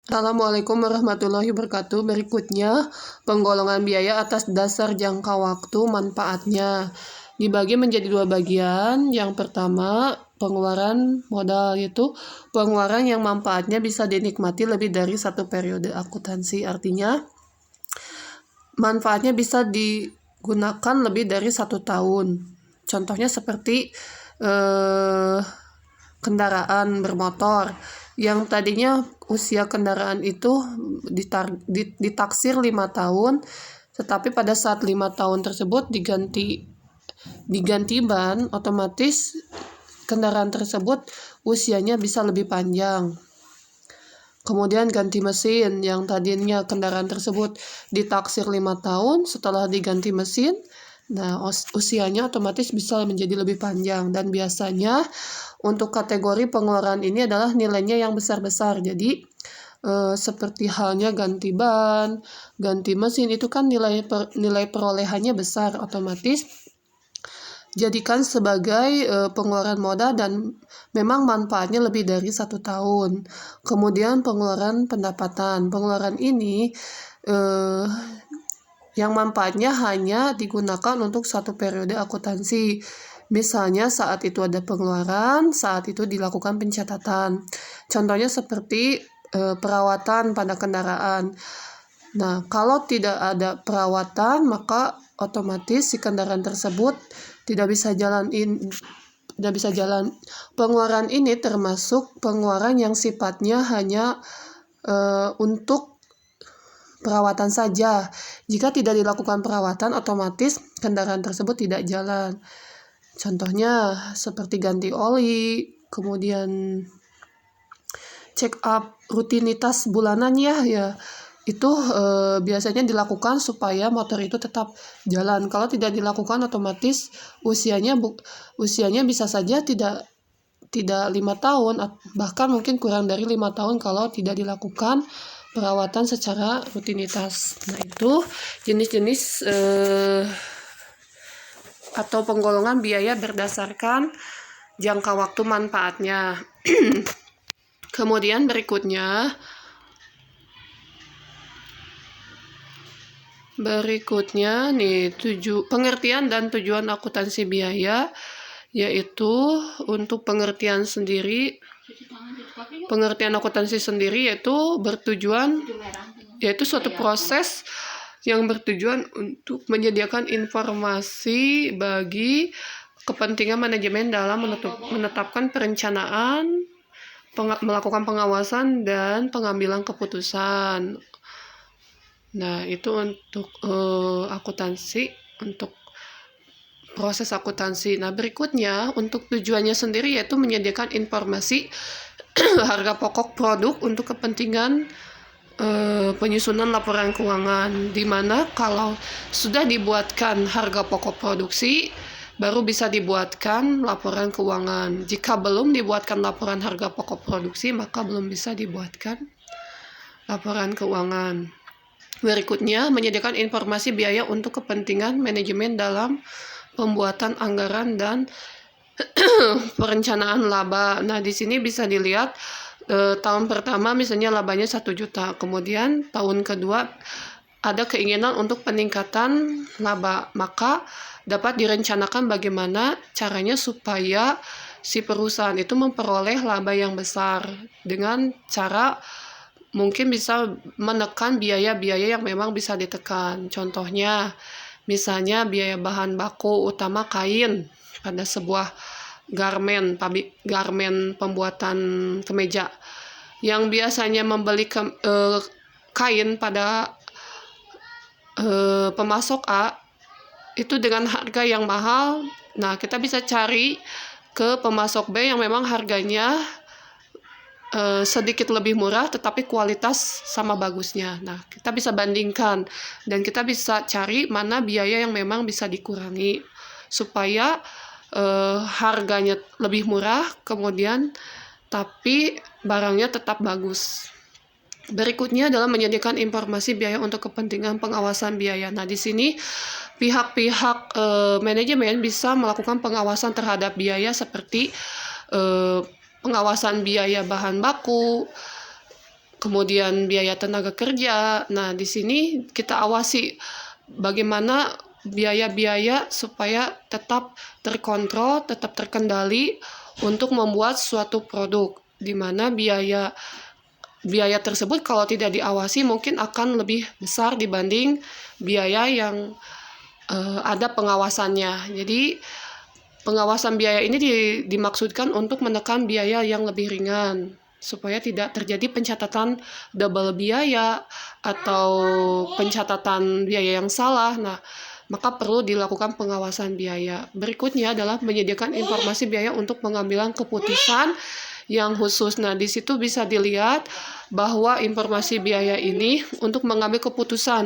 Assalamualaikum warahmatullahi wabarakatuh. Berikutnya, penggolongan biaya atas dasar jangka waktu manfaatnya. Dibagi menjadi dua bagian. Yang pertama, pengeluaran modal, yaitu pengeluaran yang manfaatnya bisa dinikmati lebih dari satu periode akuntansi. Artinya, manfaatnya bisa digunakan lebih dari 1 tahun. Contohnya seperti kendaraan bermotor yang tadinya usia kendaraan itu ditaksir 5 tahun, tetapi pada saat 5 tahun tersebut diganti ban, otomatis kendaraan tersebut usianya bisa lebih panjang. Kemudian ganti mesin, yang tadinya kendaraan tersebut ditaksir 5 tahun, setelah diganti mesin, nah usianya otomatis bisa menjadi lebih panjang. Dan biasanya untuk kategori pengeluaran ini adalah nilainya yang besar-besar. Jadi seperti halnya ganti ban, ganti mesin, itu kan nilai perolehannya besar, otomatis jadikan sebagai pengeluaran modal dan memang manfaatnya lebih dari 1 tahun. Kemudian pengeluaran pendapatan. Pengeluaran ini yang manfaatnya hanya digunakan untuk satu periode akuntansi. Misalnya saat itu ada pengeluaran, saat itu dilakukan pencatatan. Contohnya seperti perawatan pada kendaraan. Nah, kalau tidak ada perawatan, maka otomatis si kendaraan tersebut tidak bisa jalan. Pengeluaran ini termasuk pengeluaran yang sifatnya hanya untuk perawatan saja. Jika tidak dilakukan perawatan, otomatis kendaraan tersebut tidak jalan. Contohnya seperti ganti oli, kemudian check up rutinitas bulanan ya itu biasanya dilakukan supaya motor itu tetap jalan. Kalau tidak dilakukan, otomatis usianya bisa saja tidak 5 tahun, bahkan mungkin kurang dari 5 tahun kalau tidak dilakukan perawatan secara rutinitas. Nah, itu jenis-jenis atau penggolongan biaya berdasarkan jangka waktu manfaatnya. Kemudian berikutnya nih, pengertian dan tujuan akuntansi biaya, yaitu untuk pengertian akuntansi sendiri yaitu suatu proses yang bertujuan untuk menyediakan informasi bagi kepentingan manajemen dalam menetapkan perencanaan, melakukan pengawasan, dan pengambilan keputusan. Nah, itu untuk akuntansi, untuk proses akuntansi. Nah, berikutnya untuk tujuannya sendiri yaitu menyediakan informasi harga pokok produk untuk kepentingan penyusunan laporan keuangan, di mana kalau sudah dibuatkan harga pokok produksi, baru bisa dibuatkan laporan keuangan. Jika belum dibuatkan laporan harga pokok produksi, maka belum bisa dibuatkan laporan keuangan. Berikutnya, menyediakan informasi biaya untuk kepentingan manajemen dalam pembuatan anggaran dan perencanaan laba. Nah, di sini bisa dilihat tahun pertama misalnya labanya 1 juta, kemudian tahun kedua ada keinginan untuk peningkatan laba, maka dapat direncanakan bagaimana caranya supaya si perusahaan itu memperoleh laba yang besar dengan cara mungkin bisa menekan biaya-biaya yang memang bisa ditekan. Contohnya, misalnya biaya bahan baku utama kain pada sebuah garmen pembuatan kemeja, yang biasanya membeli kain pada pemasok A itu dengan harga yang mahal. Nah, kita bisa cari ke pemasok B yang memang harganya sedikit lebih murah tetapi kualitas sama bagusnya. Nah, kita bisa bandingkan dan kita bisa cari mana biaya yang memang bisa dikurangi supaya harganya lebih murah, kemudian tapi barangnya tetap bagus. Berikutnya adalah menyediakan informasi biaya untuk kepentingan pengawasan biaya. Nah, di sini pihak-pihak manajemen bisa melakukan pengawasan terhadap biaya seperti pengawasan biaya bahan baku, kemudian biaya tenaga kerja. Nah, di sini kita awasi bagaimana biaya-biaya supaya tetap terkontrol, tetap terkendali untuk membuat suatu produk, di mana biaya tersebut kalau tidak diawasi mungkin akan lebih besar dibanding biaya yang ada pengawasannya. Jadi pengawasan biaya ini dimaksudkan untuk menekan biaya yang lebih ringan supaya tidak terjadi pencatatan double biaya atau pencatatan biaya yang salah. Nah, maka perlu dilakukan pengawasan biaya. Berikutnya adalah menyediakan informasi biaya untuk pengambilan keputusan yang khusus. Nah, di situ bisa dilihat bahwa informasi biaya ini untuk mengambil keputusan